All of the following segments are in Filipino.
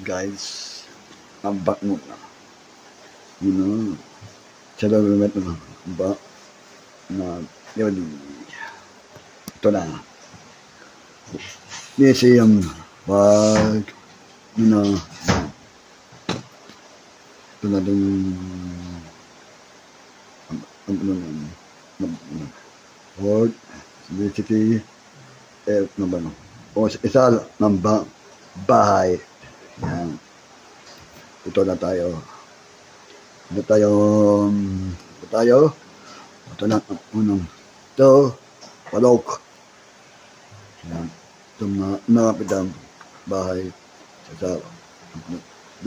Guys, nampak mo na. Saya dah lemet na. Nampak na yun. Ito na. Museum. Pag ito na din Fort City na ba no? O isa ng bahay. Yan. Ito na tayo. Ito na unang. Ito, palok. Yan. Ito nakapitang bahay. Sa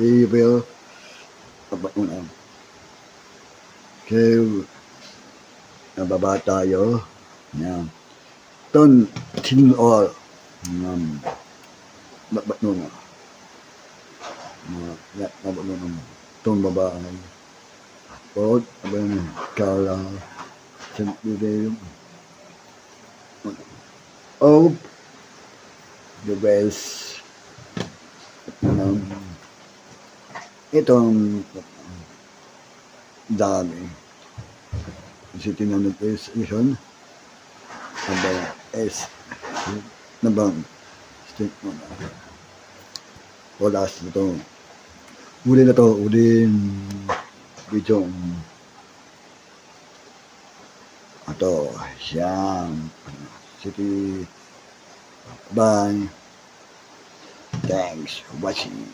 River. Unang. Cave. Nababa tayo. Yan. Ito, tinol. Ba't nung itong babae Port Kala Senturium of the West itong dami City ng Station and S nabang state mo na oras na to uli video ito siyang city. Bye, thanks for watching.